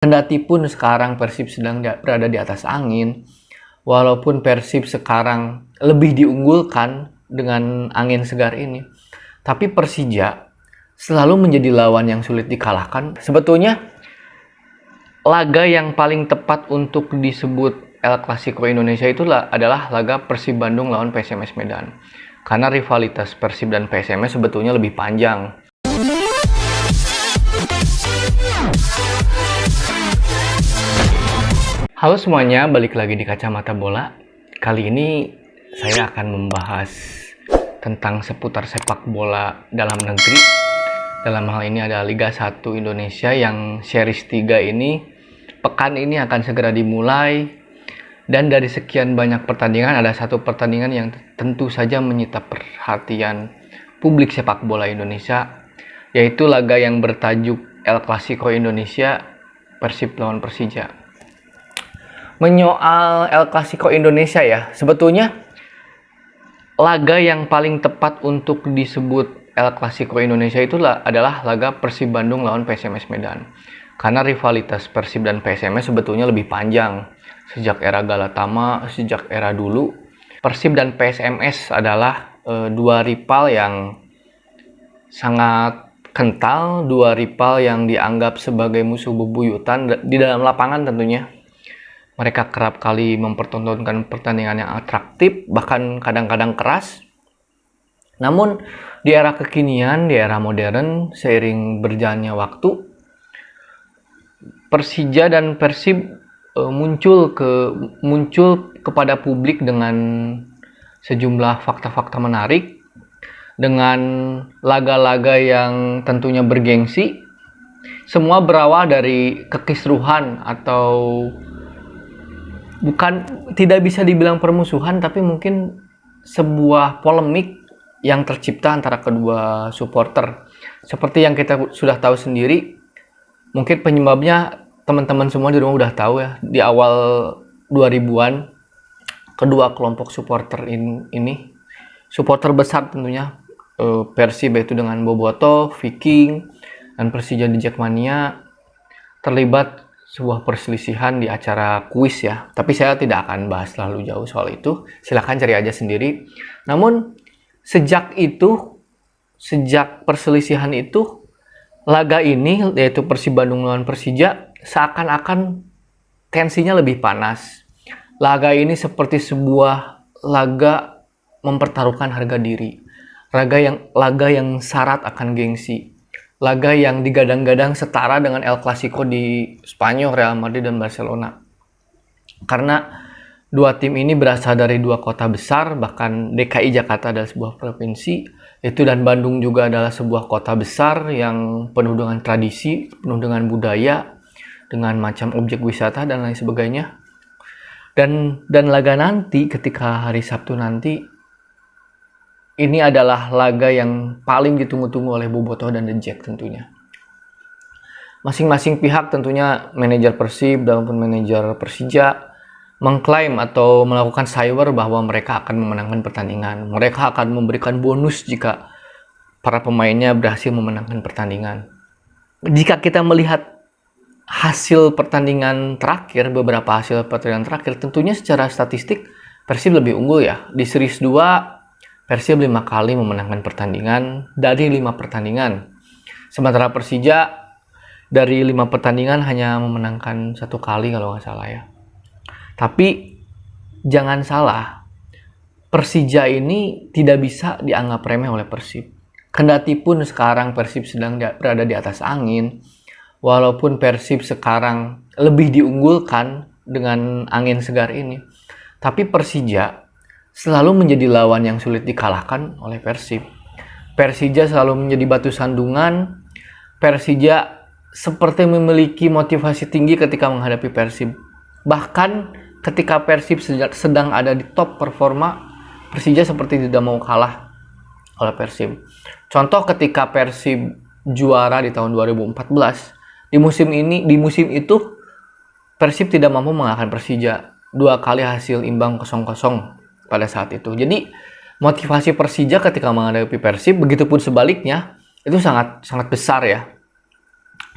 Kendatipun sekarang Persib sedang berada di atas angin, walaupun Persib sekarang lebih diunggulkan dengan angin segar ini, tapi Persija selalu menjadi lawan yang sulit dikalahkan. Sebetulnya laga yang paling tepat untuk disebut El Clasico Indonesia itu adalah laga Persib Bandung lawan PSMS Medan. Karena rivalitas Persib dan PSMS sebetulnya lebih panjang. Halo semuanya, balik lagi di Kacamata Bola. Kali ini saya akan membahas tentang seputar sepak bola dalam negeri. Dalam hal ini ada Liga 1 Indonesia yang series 3 ini pekan ini akan segera dimulai. Dan dari sekian banyak pertandingan, ada satu pertandingan yang tentu saja menyita perhatian publik sepak bola Indonesia, yaitu laga yang bertajuk El Clasico Indonesia, Persib lawan Persija. Menyoal El Clasico Indonesia ya, sebetulnya laga yang paling tepat untuk disebut El Clasico Indonesia itu adalah laga Persib Bandung lawan PSMS Medan. Karena rivalitas Persib dan PSMS sebetulnya lebih panjang. Sejak era Galatama, sejak era dulu, Persib dan PSMS adalah dua rival yang sangat kental, dua rival yang dianggap sebagai musuh bebuyutan di dalam lapangan tentunya. Mereka kerap kali mempertontonkan pertandingan yang atraktif, bahkan kadang-kadang keras. Namun, di era kekinian, di era modern, seiring berjalannya waktu, Persija dan Persib muncul kepada publik dengan sejumlah fakta-fakta menarik, dengan laga-laga yang tentunya bergengsi. Semua berawal dari kekisruhan atau tidak bisa dibilang permusuhan, tapi mungkin sebuah polemik yang tercipta antara kedua supporter. Seperti yang kita sudah tahu sendiri, mungkin penyebabnya teman-teman semua di rumah udah tahu ya, di awal 2000-an, kedua kelompok supporter ini, supporter besar tentunya, Persib yaitu dengan Boboto, Viking, dan Persija di Jackmania, terlibat sebuah perselisihan di acara kuis ya. Tapi saya tidak akan bahas terlalu jauh soal itu. Silahkan cari aja sendiri. Namun sejak perselisihan itu, laga ini yaitu Persib Bandung lawan Persija seakan-akan tensinya lebih panas. Laga ini seperti sebuah laga mempertaruhkan harga diri. Laga yang syarat akan gengsi. Laga yang digadang-gadang setara dengan El Clasico di Spanyol, Real Madrid dan Barcelona. Karena dua tim ini berasal dari dua kota besar, bahkan DKI Jakarta adalah sebuah provinsi, dan Bandung juga adalah sebuah kota besar yang penuh dengan tradisi, penuh dengan budaya, dengan macam objek wisata dan lain sebagainya. Dan laga nanti, ketika hari Sabtu nanti, ini adalah laga yang paling ditunggu-tunggu oleh Bobotoh dan The Jack tentunya. Masing-masing pihak tentunya, manajer Persib maupun manajer Persija, mengklaim atau melakukan cyber bahwa mereka akan memenangkan pertandingan. Mereka akan memberikan bonus jika para pemainnya berhasil memenangkan pertandingan. Jika kita melihat hasil pertandingan terakhir, beberapa hasil pertandingan terakhir, tentunya secara statistik Persib lebih unggul ya. Di series 2, Persib 5 kali memenangkan pertandingan dari 5 pertandingan. Sementara Persija dari 5 pertandingan hanya memenangkan 1 kali kalau nggak salah ya. Tapi jangan salah, Persija ini tidak bisa dianggap remeh oleh Persib. Kendatipun sekarang Persib sedang berada di atas angin, walaupun Persib sekarang lebih diunggulkan dengan angin segar ini, tapi Persija selalu menjadi lawan yang sulit dikalahkan oleh Persib. Persija selalu menjadi batu sandungan. Persija seperti memiliki motivasi tinggi ketika menghadapi Persib. Bahkan ketika Persib sedang ada di top performa, Persija seperti tidak mau kalah oleh Persib. Contoh ketika Persib juara di tahun 2014, di musim itu Persib tidak mampu mengalahkan Persija. 2 kali hasil imbang 0-0 pada saat itu. Jadi motivasi Persija ketika menghadapi Persib, begitupun sebaliknya, itu sangat besar ya.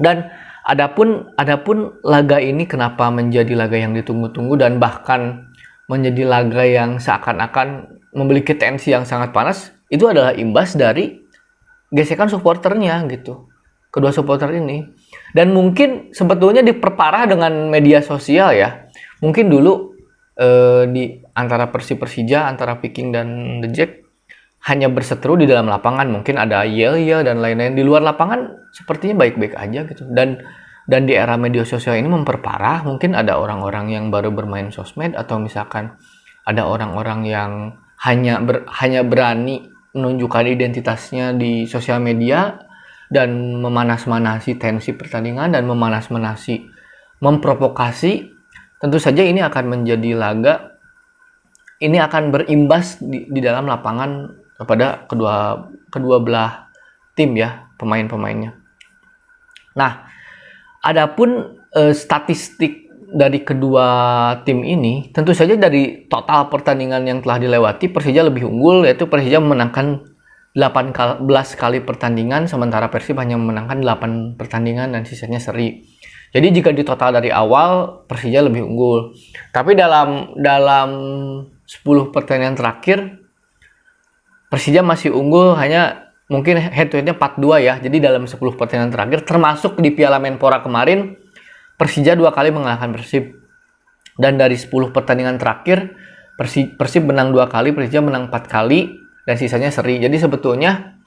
Dan Adapun laga ini kenapa menjadi laga yang ditunggu-tunggu dan bahkan menjadi laga yang seakan-akan memiliki tensi yang sangat panas, itu adalah imbas dari gesekan supporternya gitu. Kedua supporter ini. Dan mungkin sebetulnya diperparah dengan media sosial ya. Mungkin dulu di antara Persija, antara Viking dan The Jack hanya berseteru di dalam lapangan, mungkin ada yel-yel dan lain-lain. Di luar lapangan sepertinya baik-baik aja gitu. Dan di era media sosial ini memperparah, mungkin ada orang-orang yang baru bermain sosmed atau misalkan ada orang-orang yang hanya berani menunjukkan identitasnya di sosial media dan memanas-manasi tensi pertandingan dan memprovokasi. Tentu saja ini akan menjadi laga, ini akan berimbas di dalam lapangan kepada kedua belah tim ya, pemain-pemainnya. Nah, adapun statistik dari kedua tim ini, tentu saja dari total pertandingan yang telah dilewati, Persija lebih unggul, yaitu Persija memenangkan 18 kali pertandingan, sementara Persib hanya memenangkan 8 pertandingan dan sisanya seri. Jadi jika di total dari awal, Persija lebih unggul. Tapi dalam 10 pertandingan terakhir, Persija masih unggul, hanya mungkin head to head-nya 4-2 ya. Jadi dalam 10 pertandingan terakhir, termasuk di Piala Menpora kemarin, Persija 2 kali mengalahkan Persib. Dan dari 10 pertandingan terakhir, Persib menang 2 kali, Persija menang 4 kali, dan sisanya seri. Jadi sebetulnya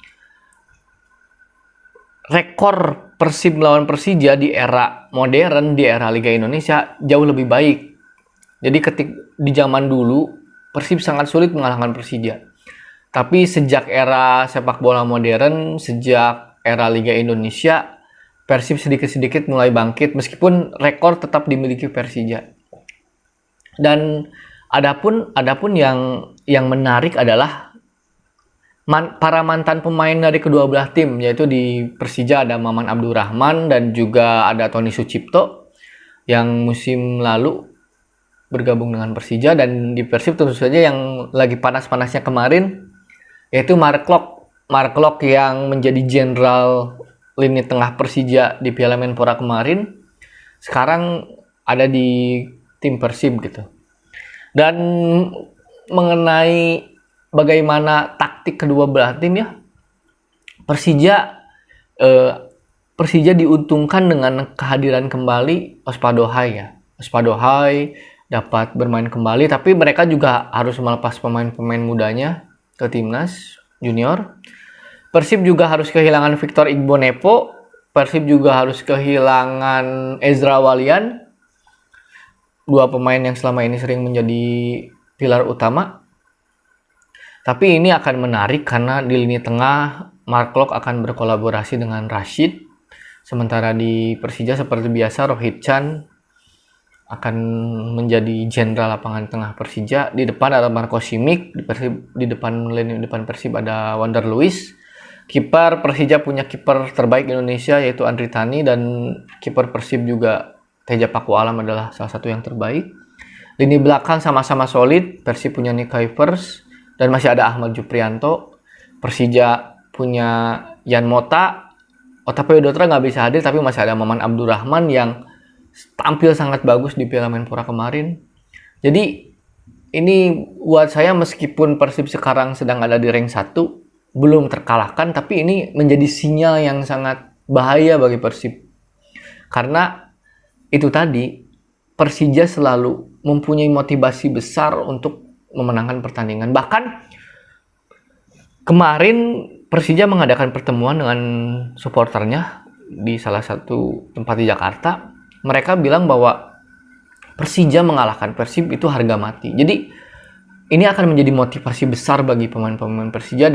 rekor Persib melawan Persija di era modern, di era Liga Indonesia, jauh lebih baik. Jadi di zaman dulu, Persib sangat sulit mengalahkan Persija. Tapi sejak era sepak bola modern, sejak era Liga Indonesia, Persib sedikit-sedikit mulai bangkit, meskipun rekor tetap dimiliki Persija. Dan adapun yang menarik adalah para mantan pemain dari kedua belah tim, yaitu di Persija ada Maman Abdurrahman dan juga ada Tony Sucipto yang musim lalu bergabung dengan Persija, dan di Persib tentu saja yang lagi panas-panasnya kemarin yaitu Mark Lok yang menjadi jenderal lini tengah Persija di Piala Menpora kemarin, sekarang ada di tim Persib gitu. Dan mengenai bagaimana taktik kedua belah tim ya, Persija diuntungkan dengan kehadiran kembali Ospadohai ya. Ospadohai dapat bermain kembali, tapi mereka juga harus melepas pemain-pemain mudanya ke timnas junior. Persib juga harus kehilangan Victor Igbonepo. Persib juga harus kehilangan Ezra Walian, 2 pemain yang selama ini sering menjadi pilar utama. Tapi ini akan menarik karena di lini tengah Mark Lok akan berkolaborasi dengan Rashid. Sementara di Persija seperti biasa Rohit Chan akan menjadi jenderal lapangan tengah Persija. Di depan ada Marco Simic, di depan Persib ada Wander Luiz. Kiper Persija punya kiper terbaik Indonesia yaitu Andri Tani, dan kiper Persib juga Teja Paku Alam adalah salah satu yang terbaik. Lini belakang sama-sama solid, Persib punya Nick Kuipers dan masih ada Ahmad Juprianto. Persija punya Yan Mota, Otapio Dotra nggak bisa hadir, tapi masih ada Maman Abdurrahman yang tampil sangat bagus di Piala Menpora kemarin. Jadi ini buat saya, meskipun Persib sekarang sedang ada di rank 1, belum terkalahkan, tapi ini menjadi sinyal yang sangat bahaya bagi Persib. Karena itu tadi, Persija selalu mempunyai motivasi besar untuk memenangkan pertandingan. Bahkan kemarin Persija mengadakan pertemuan dengan supporternya di salah satu tempat di Jakarta. Mereka bilang bahwa Persija mengalahkan Persib itu harga mati. Jadi ini akan menjadi motivasi besar bagi pemain-pemain Persija,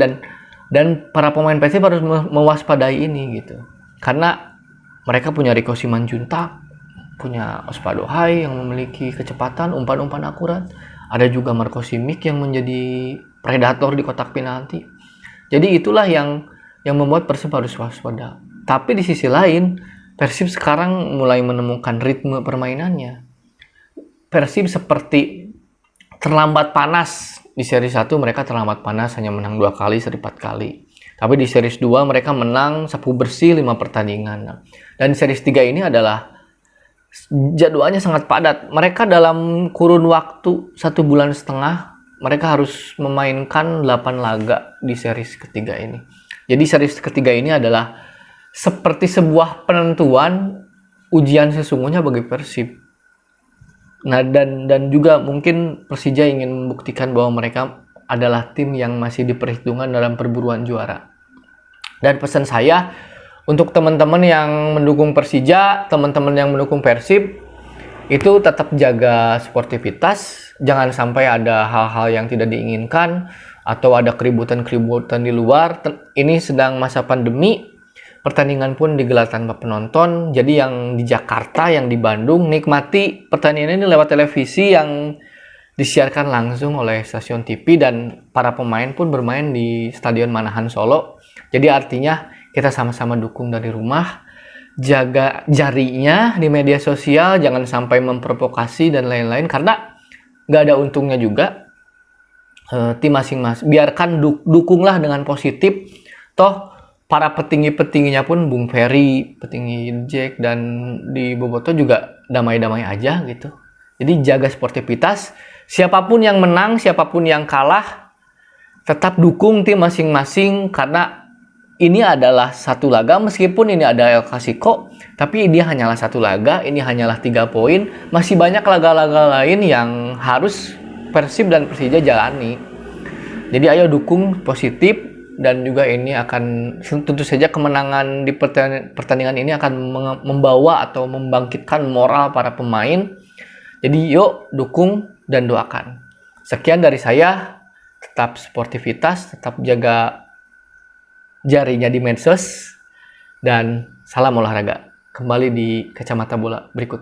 dan para pemain Persib harus mewaspadai ini gitu. Karena mereka punya Rico Simanjuntak, punya Ospadohai yang memiliki kecepatan, umpan-umpan akurat. Ada juga Marco Simic yang menjadi predator di kotak penalti. Jadi itulah yang membuat Persib harus waspada. Tapi di sisi lain, Persib sekarang mulai menemukan ritme permainannya. Persib seperti terlambat panas. Di seri 1 mereka terlambat panas, hanya menang 2 kali, seri 4 kali. Tapi di series 2 mereka menang sapu bersih 5 pertandingan. Dan series 3 ini adalah jadwalnya sangat padat. Mereka dalam kurun waktu 1,5 bulan mereka harus memainkan 8 laga di series ketiga ini. Jadi series ketiga ini adalah seperti sebuah penentuan ujian sesungguhnya bagi Persib. Nah, dan juga mungkin Persija ingin membuktikan bahwa mereka adalah tim yang masih diperhitungkan dalam perburuan juara. Dan pesan saya untuk teman-teman yang mendukung Persija, teman-teman yang mendukung Persib, itu tetap jaga sportivitas, jangan sampai ada hal-hal yang tidak diinginkan atau ada keributan-keributan di luar. Ini sedang masa pandemi, pertandingan pun digelar tanpa penonton. Jadi yang di Jakarta, yang di Bandung, nikmati pertandingan ini lewat televisi yang disiarkan langsung oleh stasiun TV, dan para pemain pun bermain di Stadion Manahan Solo. Jadi artinya kita sama-sama dukung dari rumah, jaga jarinya di media sosial, jangan sampai memprovokasi dan lain-lain, karena nggak ada untungnya juga. Tim masing-masing biarkan dukunglah dengan positif. Toh para petinggi-petingginya pun Bung Ferry, petinggi Jack, dan di Boboto juga damai-damai aja gitu. Jadi jaga sportivitas, siapapun yang menang, siapapun yang kalah, tetap dukung tim masing-masing, karena ini adalah satu laga. Meskipun ini ada El Clasico, tapi dia hanyalah satu laga, ini hanyalah 3 poin. Masih banyak laga-laga lain yang harus Persib dan Persija jalani. Jadi ayo dukung positif, dan juga ini akan tentu saja kemenangan di pertandingan ini akan membawa atau membangkitkan moral para pemain. Jadi yuk dukung dan doakan. Sekian dari saya, tetap sportivitas, tetap jaga jarinya di medsos, dan salam olahraga. Kembali di Kacamata Bola berikut.